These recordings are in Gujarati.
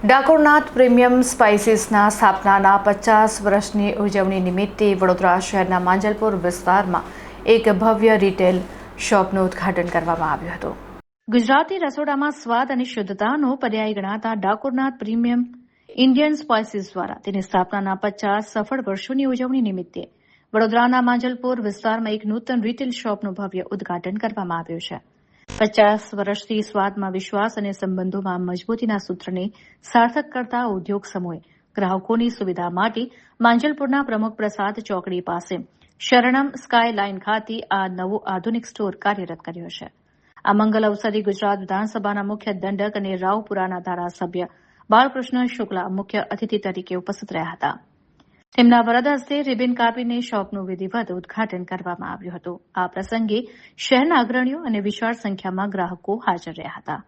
ડાકોરનાથ પ્રીમિયમ સ્પાઇસીસના સ્થાપનાના 50 વર્ષની ઉજવણી નિમિત્તે વડોદરા શહેરના માંજલપુર વિસ્તારમાં એક ભવ્ય રિટેલ શોપનું ઉદ્ઘાટન કરવામાં આવ્યું હતું। ગુજરાતી રસોડામાં સ્વાદ અને શુદ્ધતાનો પર્યાય ગણાતા ડાકોરનાથ પ્રીમિયમ ઇન્ડિયન સ્પાઇસીસ દ્વારા તેની સ્થાપનાના 50 સફળ વર્ષોની ઉજવણી નિમિત્તે વડોદરાના માંજલપુર વિસ્તારમાં એક નૂતન રિટેલ શોપનું ભવ્ય ઉદ્ઘાટન કરવામાં આવ્યું છે। 50 વર્ષથી સ્વાદમાં વિશ્વાસ અને સંબંધોમાં મજબૂતીના સૂત્રને સાર્થક કરતા ઉદ્યોગ સમૂહે ગ્રાહકોની સુવિધા માટે માંજલપુરના પ્રમુખ પ્રસાદ ચોકડી પાસે શરણમ સ્કાય લાઇન ખાતે આ નવો આધુનિક સ્ટોર કાર્યરત કર્યો છે। આ મંગલ અવસરે ગુજરાત વિધાનસભાના મુખ્ય દંડક અને રાવપુરાના ધારાસભ્ય બાલકૃષ્ણ શુક્લા મુખ્ય અતિથિ તરીકે ઉપસ્થિત રહ્યા હતા। તેમના વરદ હસ્તે રિબિન કાપીને શોપનું વિધિવત ઉદ્ઘાટન કરવામાં આવ્યું હતું। આ પ્રસંગે શહેરના અગ્રણીઓ અને વિશાળ સંખ્યામાં ગ્રાહકો હાજર રહ્યા હતા।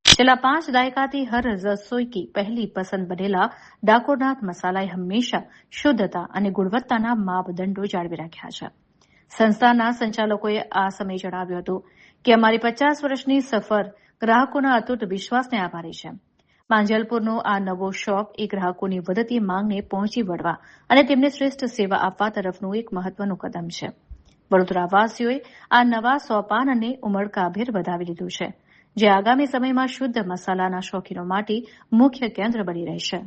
છેલ્લા 5 દાયકાથી હર રસોઈ કી પહેલી પસંદ બનેલા ડાકોરનાથ મસાલાએ હંમેશા શુદ્ધતા અને ગુણવત્તાના માપદંડો જાળવી રાખ્યા છે। સંસ્થાના સંચાલકોએ આ સમયે જણાવ્યું હતું કે અમારી 50 વર્ષની સફર ગ્રાહકોના અતૂટ વિશ્વાસને આભારી છે। માંજલપુરનો આ નવો શોપ એ ગ્રાહકોની વધતી માંગને પહોંચી વળવા અને તેમને શ્રેષ્ઠ સેવા આપવા તરફનું એક મહત્વનું કદમ છે। વડોદરાવાસીઓએ આ નવા સોપાનને ઉમળકાભેર વધાવી લીધું છે, જે આગામી સમયમાં શુદ્ધ મસાલાના શોખીનો માટે મુખ્ય કેન્દ્ર બની રહેશે।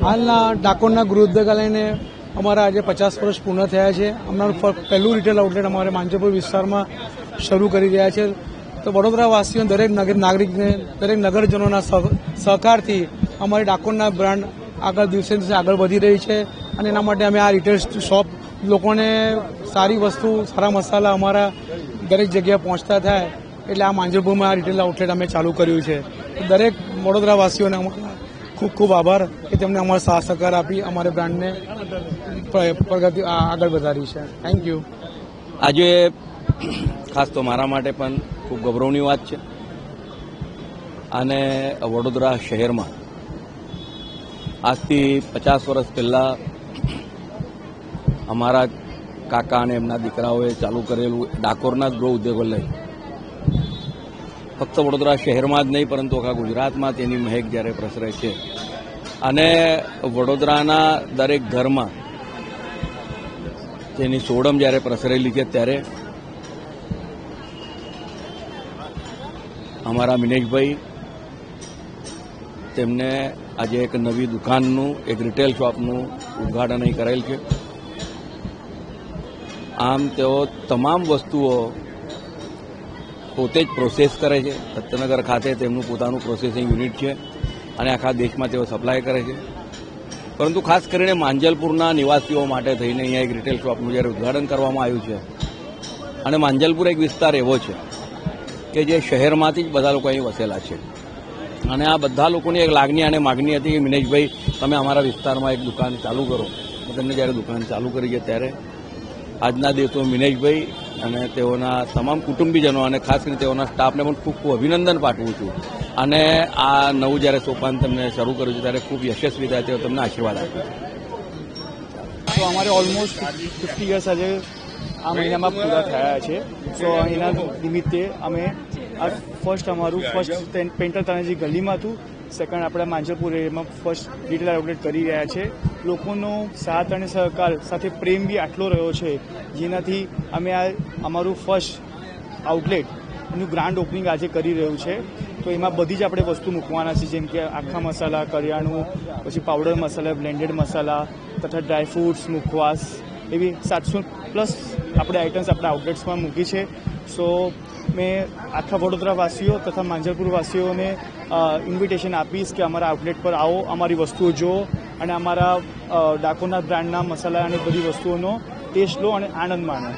હાલના ડાકોરના ગૃહ ઉદ્યોગાલયને અમારા આજે 50 વર્ષ પૂર્ણ થયા છે। અમારું પહેલું રિટેલ આઉટલેટ અમારે માંજલપુર વિસ્તારમાં શરૂ કરી રહ્યા છે। તો વડોદરાવાસીઓ દરેક નાગરિકને દરેક નગરજનોના સહકારથી અમારી ડાકોરના બ્રાન્ડ આગળ દિવસે દિવસે આગળ વધી રહી છે અને એના માટે અમે આ રિટેલ શોપ લોકોને સારી વસ્તુ સારા મસાલા અમારા દરેક જગ્યાએ પહોંચતા થાય એટલે આ માંજલપુરમાં આ રિટેલ આઉટલેટ અમે ચાલુ કર્યું છે। દરેક વડોદરાવાસીઓને ખૂબ ખૂબ આભાર કે તેમણે અમારો સાથ સહકાર આપી અમારે બ્રાન્ડને પ્રગતિ આગળ વધારી છે। Thank you. આજે ખાસ તો મારા માટે પણ ખૂબ ગૌરવની વાત છે અને વડોદરા શહેરમાં આજથી 50 વર્ષ પહેલાં અમારા કાકા અને એમના દીકરાઓએ ચાલુ કરેલું ડાકોરના ગૃહ ઉદ્યોગાલય ફક્ત વડોદરા શહેરમાં જ નહીં પરંતુ આખા ગુજરાતમાં તેની મહેક જ્યારે પ્રસરે છે અને વડોદરાના દરેક ઘરમાં તેની સોડમ જ્યારે પ્રસરેલી છે ત્યારે અમારા મિનેશભાઈ તેમને આજે એક નવી દુકાનનું એક રિટેલ શોપનું ઉદ્ઘાટન અહીં કરેલ છે। આમ તેઓ તમામ વસ્તુઓ પોતે જ પ્રોસેસ કરે છે। સત્યનગર ખાતે તેમનું પોતાનું પ્રોસેસિંગ યુનિટ છે અને આખા દેશમાં તેઓ સપ્લાય કરે છે, પરંતુ ખાસ કરીને માંજલપુરના નિવાસીઓ માટે થઈને અહીંયા એક રિટેલ શોપનું જ્યારે ઉદ્ઘાટન કરવામાં આવ્યું છે અને માંજલપુર એક વિસ્તાર એવો છે કે જે શહેરમાંથી જ બધા લોકો અહીં વસેલા છે અને આ બધા લોકોની એક લાગણી અને માગણી હતી કે મિનેશભાઈ તમે અમારા વિસ્તારમાં એક દુકાન ચાલુ કરો। તેમને જ્યારે દુકાન ચાલુ કરી છે ત્યારે આજના દિવસો મિનેશભાઈ અને તેઓના તમામ કુટુંબીજનો અને ખાસ કરીને તેઓના સ્ટાફને પણ ખૂબ ખૂબ અભિનંદન પાઠવું છું અને આ નવું જ્યારે સોપાન તમને શરૂ કર્યું છે ત્યારે ખૂબ યશસ્વી થાય તેઓ તમને આશીર્વાદ આપ્યો। તો અમારે ઓલમોસ્ટ 50 યર્સ આજે આ મહિનામાં પૂરા થયા છે। તો એના નિમિત્તે અમે આ અમારું ફર્સ્ટ પેન્ટર તાનાજી ગલીમાં હતું સેકન્ડ આપણા માંજલપુર એરિયામાં ફર્સ્ટ રિટેલ આઉટલેટ કરી રહ્યા છે. લોકોનો સાથ અને સહકાર સાથે પ્રેમ બી આટલો રહ્યો છે, જેનાથી અમે આ અમારું ફર્સ્ટ આઉટલેટ એનું ગ્રાન્ડ ઓપનિંગ આજે કરી રહ્યું છે. તો એમાં બધી જ આપણે વસ્તુ મૂકવાના છે, જેમ કે આખા મસાલા, કરિયાણું, પછી પાવડર મસાલા, બ્લેન્ડેડ મસાલા તથા ડ્રાયફ્રૂટ્સ, મુખવાસ, એવી 700+ આપણે આઇટમ્સ આપણા આઉટલેટ્સમાં મૂકી છે. સો મેં આખા વડોદરાવાસીઓ તથા માંજલપુર વાસીઓને ઇન્વિટેશન આપીશ કે અમારા આઉટલેટ પર આવો, અમારી વસ્તુઓ જુઓ અને અમારા ડાકોરના બ્રાન્ડના મસાલા અને બધી વસ્તુઓનો ટેસ્ટ લો અને આનંદ માણો.